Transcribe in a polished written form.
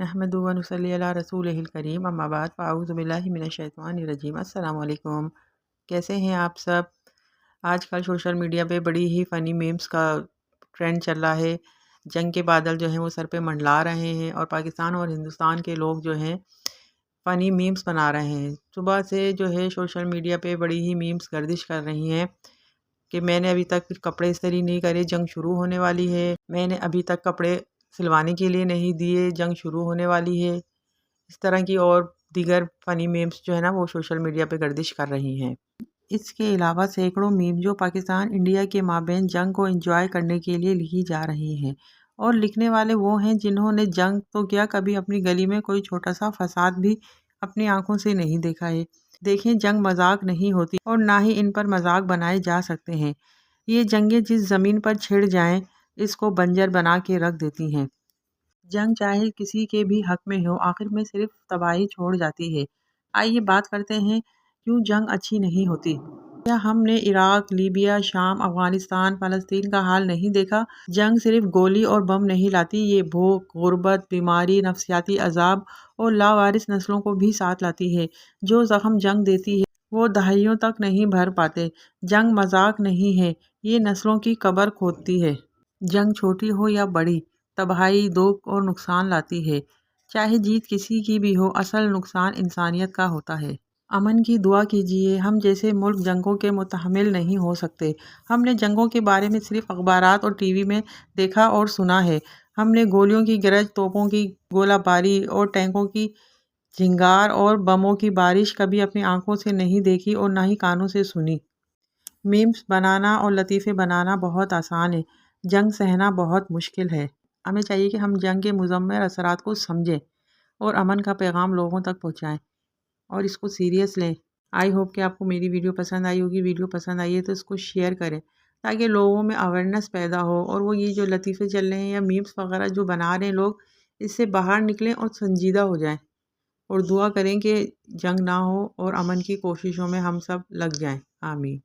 نحمدہ و نصلی علی رسولہ الکریم، اما بعد فاعوذ باللہ من الشیطان الرجیم۔ السلام علیکم، کیسے ہیں آپ سب؟ آج کل سوشل میڈیا پہ بڑی ہی فنی میمز کا ٹرینڈ چل رہا ہے۔ جنگ کے بادل جو ہیں وہ سر پہ منڈلا رہے ہیں اور پاکستان اور ہندوستان کے لوگ جو ہیں فنی میمز بنا رہے ہیں۔ صبح سے جو ہے سوشل میڈیا پہ بڑی ہی میمز گردش کر رہی ہیں کہ میں نے ابھی تک کپڑے استری نہیں کرے، جنگ شروع ہونے والی ہے، میں نے ابھی تک کپڑے سلوانے کے لیے نہیں دیے، جنگ شروع ہونے والی ہے۔ اس طرح کی اور دیگر فنی میمز جو ہے نا وہ سوشل میڈیا پہ گردش کر رہی ہیں۔ اس کے علاوہ سینکڑوں میم جو پاکستان انڈیا کے مابین جنگ کو انجوائے کرنے کے لیے لکھی جا رہی ہیں، اور لکھنے والے وہ ہیں جنہوں نے جنگ تو کیا کبھی اپنی گلی میں کوئی چھوٹا سا فساد بھی اپنی آنکھوں سے نہیں دیکھا ہے۔ دیکھیں، جنگ مذاق نہیں ہوتی اور نہ ہی ان پر مذاق بنائے جا سکتے ہیں۔ یہ جنگیں جس زمین پر چھڑ جائیں اس کو بنجر بنا کے رکھ دیتی ہیں۔ جنگ چاہے کسی کے بھی حق میں ہو، آخر میں صرف تباہی چھوڑ جاتی ہے۔ آئیے بات کرتے ہیں کیوں جنگ اچھی نہیں ہوتی۔ کیا ہم نے عراق، لیبیا، شام، افغانستان، فلسطین کا حال نہیں دیکھا؟ جنگ صرف گولی اور بم نہیں لاتی، یہ بھوک، غربت، بیماری، نفسیاتی عذاب اور لاوارث نسلوں کو بھی ساتھ لاتی ہے۔ جو زخم جنگ دیتی ہے وہ دہائیوں تک نہیں بھر پاتے۔ جنگ مذاق نہیں ہے، یہ نسلوں کی قبر کھودتی ہے۔ جنگ چھوٹی ہو یا بڑی، تباہی، دکھ اور نقصان لاتی ہے۔ چاہے جیت کسی کی بھی ہو، اصل نقصان انسانیت کا ہوتا ہے۔ امن کی دعا کیجیے۔ ہم جیسے ملک جنگوں کے متحمل نہیں ہو سکتے۔ ہم نے جنگوں کے بارے میں صرف اخبارات اور ٹی وی میں دیکھا اور سنا ہے۔ ہم نے گولیوں کی گرج، توپوں کی گولہ باری اور ٹینکوں کی جھنگار اور بموں کی بارش کبھی اپنی آنکھوں سے نہیں دیکھی اور نہ ہی کانوں سے سنی۔ میمز بنانا اور لطیفے بنانا بہت آسان ہے، جنگ سہنا بہت مشکل ہے۔ ہمیں چاہیے کہ ہم جنگ کے مضمر اثرات کو سمجھیں اور امن کا پیغام لوگوں تک پہنچائیں اور اس کو سیریس لیں۔ آئی ہوپ کہ آپ کو میری ویڈیو پسند آئی ہوگی۔ ویڈیو پسند آئی ہے تو اس کو شیئر کریں تاکہ لوگوں میں اویئرنیس پیدا ہو، اور وہ یہ جو لطیفے چل رہے ہیں یا میمز وغیرہ جو بنا رہے ہیں لوگ، اس سے باہر نکلیں اور سنجیدہ ہو جائیں، اور دعا کریں کہ جنگ نہ ہو اور امن کی کوششوں میں ہم سب لگ جائیں۔ آمین۔